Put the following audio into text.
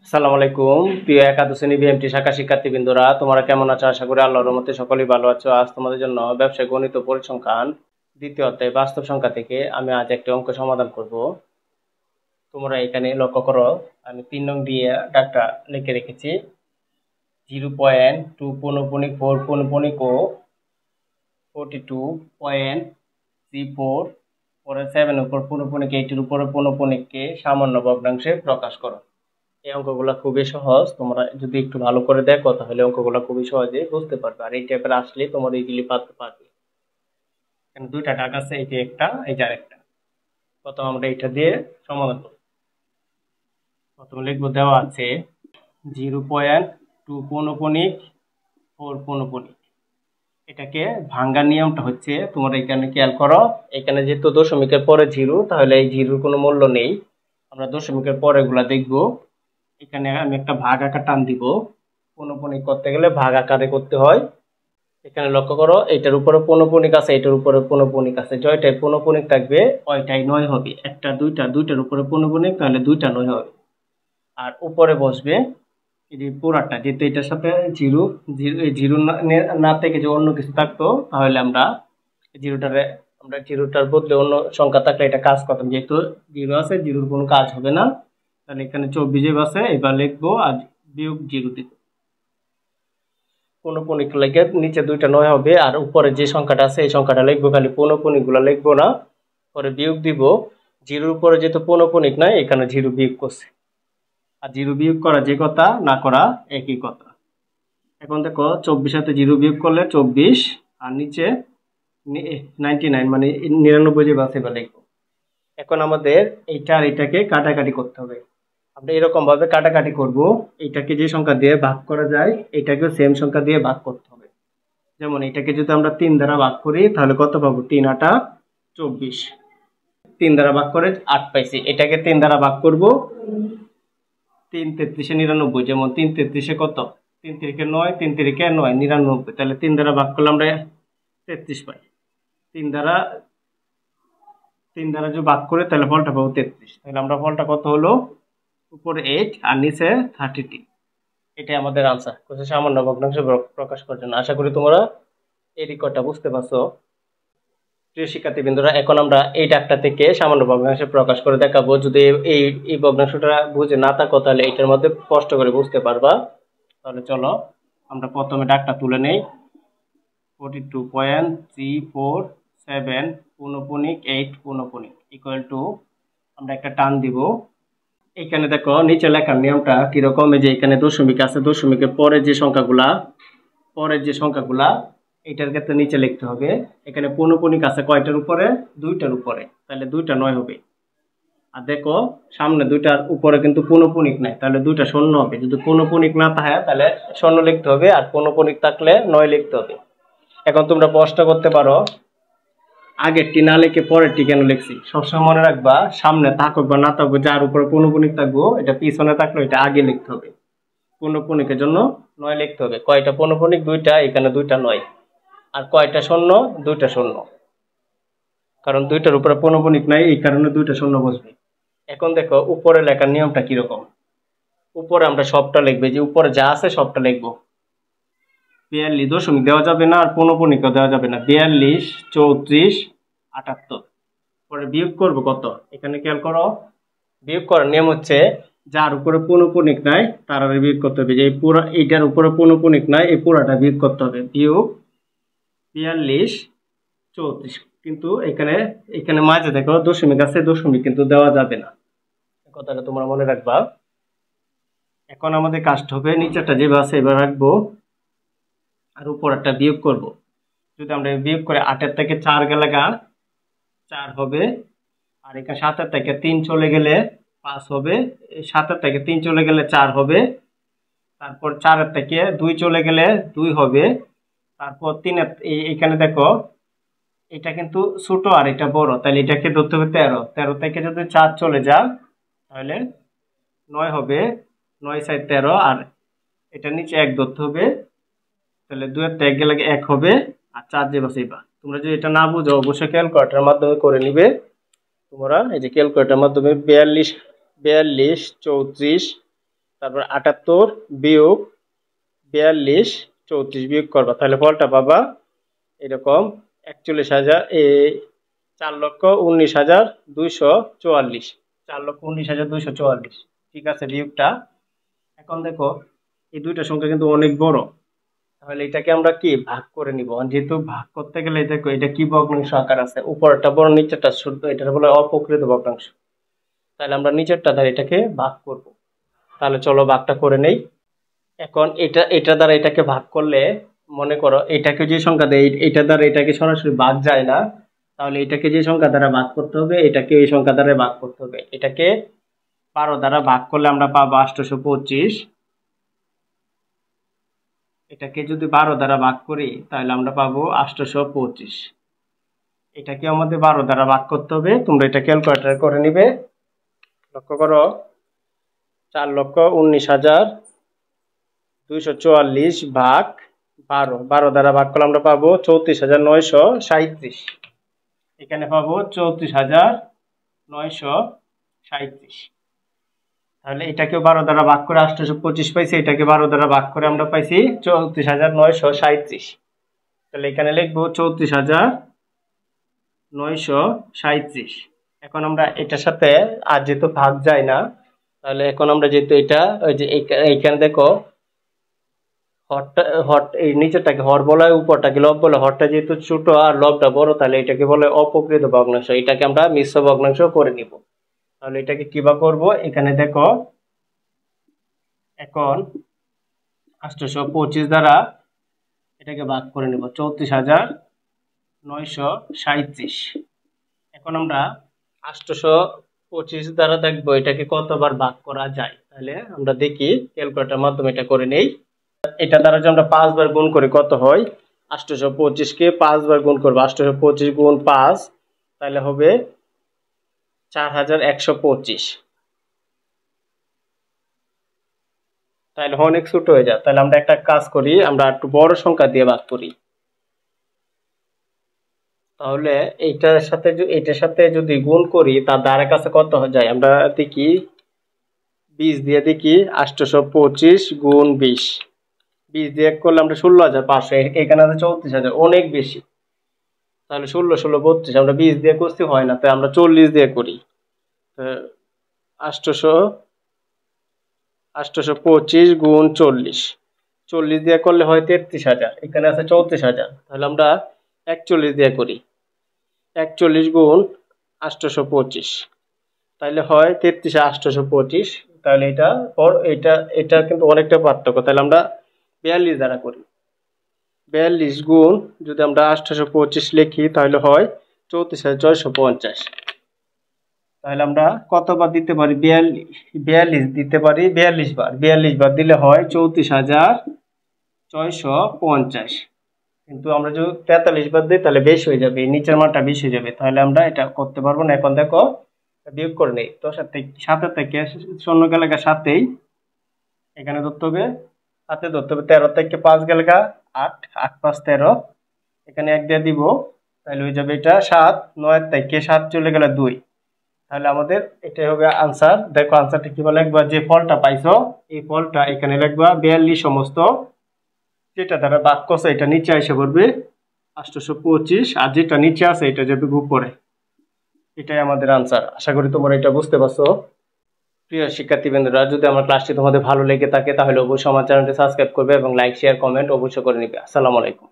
আসসালামু আলাইকুম প্রিয় একাদশ শ্রেণী বিএমটি শাখা শিক্ষার্থীবৃন্দরা, তোমরা কেমন আছো? আশা করি আল্লাহর রহমতে সকলেই ভালো আছো। আজ তোমাদের জন্য ব্যবসায় গণিত ও পরিসংখ্যান দ্বিতীয় অধ্যায় বাস্তব সংখ্যা থেকে আমি আজ একটি অঙ্ক সমাধান করব। তোমরা এখানে লক্ষ্য করো, আমি 3 নং দিয়ে ডাকটা লিখে রেখেছি। 0.2 ও 42.34 পরে 7 উপর পৌনঃপুনিক 8 উপরে পৌনঃপুনিককে সামান্য ভগ্নাংশে প্রকাশ করো। এই অঙ্কগুলো খুবই সহজ, তোমরা যদি একটু ভালো করে দেখো তাহলে অঙ্কগুলো খুবই সহজে বুঝতে পারবে। আর এই টাইপের আসলে তোমরা ইজিলি পারতে পারবে। এখানে দুইটা দাগ আছে, এইটা একটা, এই যে আরেকটা। প্রথম আমরা এটা দিয়ে সমাধান করব। প্রথম লিখবো, দেওয়া আছে 0.2 পৌনঃপুনিক 4 পৌনঃপুনিক। এটাকে ভাঙ্গার নিয়মটা হচ্ছে, তোমরা এখানে খেয়াল করো, এখানে যেহেতু দশমিকের পরে জিরো, তাহলে এই জিরোর কোনো মূল্য নেই। আমরা দশমিকের পরে গুলা দেখবো। এখানে আমি একটা ভাগ আকার টান দিব। পৌনঃপুনিক করতে গেলে ভাগ আকারে করতে হয়। এখানে লক্ষ্য করো, এটার উপরে পৌনঃপুনিক আছে, এটার উপরে পৌনঃপুনিক আছে। জয়টায় পৌনঃপুনিক থাকবে ওইটাই 9 হবে। একটা দুইটার উপরে পৌনঃপুনিক, তাহলে দুইটা 9 হবে। আর উপরে বসবে এই যে পুরাটা, যেহেতু এটার সাথে জিরো জিরো না থেকে যে অন্য কিছু থাকতো, তাহলে আমরা জিরোটার বদলে অন্য সংখ্যা থাকলে এটা কাজ করতাম। যেহেতু জিরো আছে, জিরোর কোনো কাজ হবে না। তাহলে এখানে 24 আছে, এবার লিখবো আর বিয়োগ 0 দিব। পৌনঃপুনিক লেগে নিচে দুইটা 9 হবে, আর উপরে যে সংখ্যাটা আছে এই সংখ্যাটা লিখবো, খালি পৌনঃপুনিক গুলা লিখবো না। পরে বিয়োগ দিব। জিরোর উপরে যেহেতু পৌনঃপুনিক নাই, এখানে 0 বিয়োগ করছে। আর 0 বিয়োগ করা যে কথা, না করা একই কথা। এখন দেখো, 24 সাথে 0 বিয়োগ করলে 24, আর নিচে 99 মানে 99 যে বাসে বা লিখবো। এখন আমাদের এইটা আর এটাকে কাটাকাটি করতে হবে। আমরা এরকম ভাবে কাটাকাটি করব। এটাকে যে সংখ্যা দিয়ে ভাগ করা যায়, এটাকেও সেম সংখ্যা দিয়ে ভাগ করতে হবে। যেমন এটাকে যদি আমরা 3 দ্বারা ভাগ করি, তাহলে কত পাবো? 3 8 24। 3 দ্বারা ভাগ করে 8 পাইছি। এটাকে 3 দ্বারা ভাগ করব, 3 33 99। যেমন 3 33 কত? 3 3 9, 3 3 9 99। তাহলে 3 দ্বারা ভাগ করলে আমরা 33 পাই। 3 দ্বারা যদি ভাগ করে, তাহলে ফলটা পাবো 33। তাহলে আমরা ফলটা কত হলো? উপরে 8 আর নিচে 32। এটাই আমাদের আনসার। কোথায় সামান্য ভগ্নাংশ প্রকাশ করার জন্য। আশা করি তোমরা এই রেকর্ডটা বুঝতে পারছো। প্রিয় শিক্ষার্থীবৃন্দরা, এখন আমরা এই ডাকটা থেকে সামান্য ভগ্নাংশে প্রকাশ করে দেখাবো। যদি এই ভগ্নাংশটা বুঝে না থাকো, তাহলে এটার মধ্যে স্পষ্ট করে বুঝতে পারবা। তাহলে চলো আমরা প্রথমে ডাকটা তুলে নেই। 42.347 পৌনঃপুনিক 8 পৌনঃপুনিক ইকুয়াল টু, আমরা একটা টান দিব। এখানে দেখো নিচে লেখার নিয়মটা কিরকম। এই যে এখানে দশমিক আছে, দশমিকের পরের যে সংখ্যাগুলা এটার ক্ষেত্রে নিচে লিখতে হবে। এখানে পৌনঃপুনিক আছে কয়টার উপরে? 2টার উপরে, তাহলে 2টা 9 হবে। আর দেখো সামনে 2টার উপরে কিন্তু পৌনঃপুনিক নাই, তাহলে 2টা শূন্য হবে। যদি পৌনঃপুনিক না থাকে তাহলে শূন্য লিখতে হবে, আর পৌনঃপুনিক থাকলে 9 লিখতে হবে। এখন তোমরা প্রশ্ন করতে পারো, আগেরটি না লিখে পরেরটি কেন লিখছি? সবসময় মনে রাখবা, সামনে থাকুক বা না থাকুক, যার উপরে পৌনঃপুনিক থাকবো এটা পিছনে থাকলে এটা আগে লিখতে হবে। পৌনঃপুনিকের জন্য 9 লিখতে হবে। কয়টা পৌনঃপুনিক? 2টা, এখানে 2টা 9। আর কয়টা শূন্য? 2টা শূন্য, কারণ 2টার উপরে পৌনঃপুনিক নাই, এই কারণে 2টা শূন্য বসবে। এখন দেখো উপরে লেখার নিয়মটা কিরকম। উপরে আমরা সবটা লিখবো, যে উপরে যা আছে সবটা লিখবো। 42 দশমিক দেওয়া যাবে না, আর পৌনঃপুনিকও দেওয়া যাবে না। 42 34 78। পরে বিয়োগ করব কত? এখানে খেয়াল করো, বিয়োগ করার নিয়ম হচ্ছে, যার উপরে পৌনঃপুনিক নাই তার বিয়োগ করতে হবে। যে পুরো এইটার উপরে পৌনঃপুনিক নাই, এই পুরাটা বিয়োগ করতে হবে। বিয়োগ 42 34। কিন্তু এখানে মাঝে দেখো দশমিক আছে, দশমিক কিন্তু দেওয়া যাবে না, কথাটা তোমরা মনে রাখবা। এখন আমাদের কাজটা হবে, নিচেরটা যেভাবে আছে এবার রাখবো, আর উপরেরটা বিয়োগ করব। যদি আমরা বিয়োগ করে 8-এর থেকে 4 গেলে 4 হবে, আর এখানে 7-এর থেকে 3 চলে গেলে 5 হবে। 7-এর থেকে 3 চলে গেলে 4 হবে। তারপর 4-এর থেকে 2 চলে গেলে 2 হবে। তারপর 3-এর এখানে দেখো এটা কিন্তু ছোট আর এটা বড়, তাহলে এটাকে ধরতে হবে 13। 13 থেকে যদি 4 চলে যায় তাহলে 9 হবে। 9 4 13, আর এটা নিচে 1 ধরতে হবে, তাহলে 2-এর থেকে 1 গেলে 1 হবে, আর 4 যে বসাইবা। তোমরা যদি এটা না বুঝো অবশ্যই ক্যালকুলেটরের মাধ্যমে করে নিবে। তোমরা এই যে ক্যালকুলেটরের মাধ্যমে 42 34, তারপর 78 বিয়োগ 42 34 বিয়োগ করবা, তাহলে ফলটা পাবা এরকম 41,000 4,19,244, 4,19,244। ঠিক আছে বিয়োগটা। এখন দেখো এই দুইটা সংখ্যা কিন্তু অনেক বড়, তাহলে এটাকে আমরা কি ভাগ করে নিব। যেহেতু ভাগ করতে গেলে দেখো এটা কি ভগ্নাংশ আকার আছে, উপরটা বড় নিচেরটা ছোট, এটা বলে অপ্রকৃত ভগ্নাংশ। তাহলে আমরা নিচেরটা দ্বারা এটাকে ভাগ করব। তাহলে চলো ভাগটা করে নেই। এখন এটা দ্বারা এটাকে ভাগ করলে মনে করো এটাকে যে সংখ্যা দেয় এটা দ্বারা এটাকে সরাসরি ভাগ যায় না, তাহলে এটাকে যে সংখ্যা দ্বারা ভাগ করতে হবে এটাকে এই সংখ্যা দ্বারা ভাগ করতে হবে। এটাকে 12 দ্বারা ভাগ করলে আমরা পাবো 825। এটাকে যদি 12 দ্বারা ভাগ করি তাহলে আমরা পাবো 825। এটাকে আমাদের 12 দ্বারা ভাগ করতে হবে, তোমরা এটা ক্যালকুলেটর করে নিবে। লক্ষ্য করো 4,19,244 ভাগ 12, 12 দ্বারা ভাগ করলে আমরা পাবো 34,937। এখানে পাবো 34,937। তাহলে এটাকেও 12 দ্বারা ভাগ করে 825 পাইছি, এটাকে 12 দ্বারা ভাগ করে আমরা পাইছি 34,937। তাহলে এখানে লিখবো 34,937। এখন আমরা এটার সাথে আর যেহেতু ভাগ যায় না, তাহলে এখন আমরা যেহেতু এটা ওই যে এইখানে দেখো এই নিচেরটাকে হর বলা হয়, উপরটাকে লব বলে। হরটা যেহেতু ছোট আর লবটা বড়, তাহলে এটাকে বলে অপ্রকৃত ভগ্নাংশ। এটাকে আমরা মিশ্র ভগ্নাংশ করে নিব। তাহলে এটাকে কিভাবে করব, এখানে দেখো এখন 825 দ্বারা এটাকে ভাগ করে নিব 34,937। এখন আমরা 825 দ্বারা দেখবো এটাকে কতবার ভাগ করা যায়। তাহলে আমরা দেখি ক্যালকুলেটরের মাধ্যমে এটা করে নেই। এটা দ্বারা যদি আমরা 5 বার গুণ করি কত হয়, 825 কে 5 বার গুণ করবো, 825 গুণ 5 তাহলে হবে 4,125। তাহলে অনেক ছোট হয়ে যায়। তাহলে আমরা একটা কাজ করি, আমরা একটু বড় সংখ্যা দিয়ে ভাগ করি। তাহলে এটার সাথে যদি গুণ করি তার দ্বারা কাছে কত হয়ে যায়, আমরা দেখি 20 দিয়ে দেখি। 825 গুণ 20, 20 দিয়ে করলে আমরা 16,500, এখানে আছে 34,000, অনেক বেশি। তাহলে 16 16 32, আমরা 20 দিয়ে করছি হয় না, তাই আমরা 40 দিয়ে করি। 825 গুণ 40, 40 দিয়ে করলে হয় 33,000, এখানে আছে 34,000, তাহলে আমরা 41 দিয়ে করি। 41 গুণ 825 তাহলে হয় 33,825। তাহলে এটা কিন্তু অনেকটা পার্থক্য। তাহলে আমরা 42 দ্বারা করি। 42 গুণ যদি আমরা 825 লিখি তাহলে হয় 34,650। তাহলে আমরা কতবার দিতে পারি, 42 দিতে পারি 42 বার। 42 বার দিলে হয় 34,650। কিন্তু আমরা যদি 43 বার দিই তাহলে বেশি হয়ে যাবে, নিচের মানটা বেশি হয়ে যাবে। তাহলে আমরা এটা করতে পারবো না। এখন দেখো বিয়োগ করে নেই। তো 7 থেকে 0 গেলে 7, এখানে ধরতে হবে 7 ধরতে হবে। 13 থেকে 5 গেলে 8, 8 5 13, এখানে 1 দিয়ে দিব, তাহলে হয়ে যাবে এটা 7। 9 থেকে 7 চলে গেলে 2, তাহলে আমাদের এটাই হবে আনসার। দেখো আনসারটা কিভাবে লিখবা, যে ফলটা পাইছো এই ফলটা এখানে লিখবা 42 সমস্ত যেটা দ্বারা ভাগ করছে এটা নিচে এসে পড়বে 825, আর যেটা নিচে আছে এটা যাবে উপরে। এটাই আমাদের আনসার। আশা করি তোমরা এটা বুঝতে পারছো। প্রিয় শিক্ষার্থীবৃন্দরা, যদি আমার ক্লাসটি তোমাদের ভালো লেগে থাকে তাহলে অবশ্যই আমার চ্যানেলটি সাবস্ক্রাইব করবে এবং লাইক শেয়ার কমেন্ট অবশ্যই করে নিবে। আসসালামু আলাইকুম।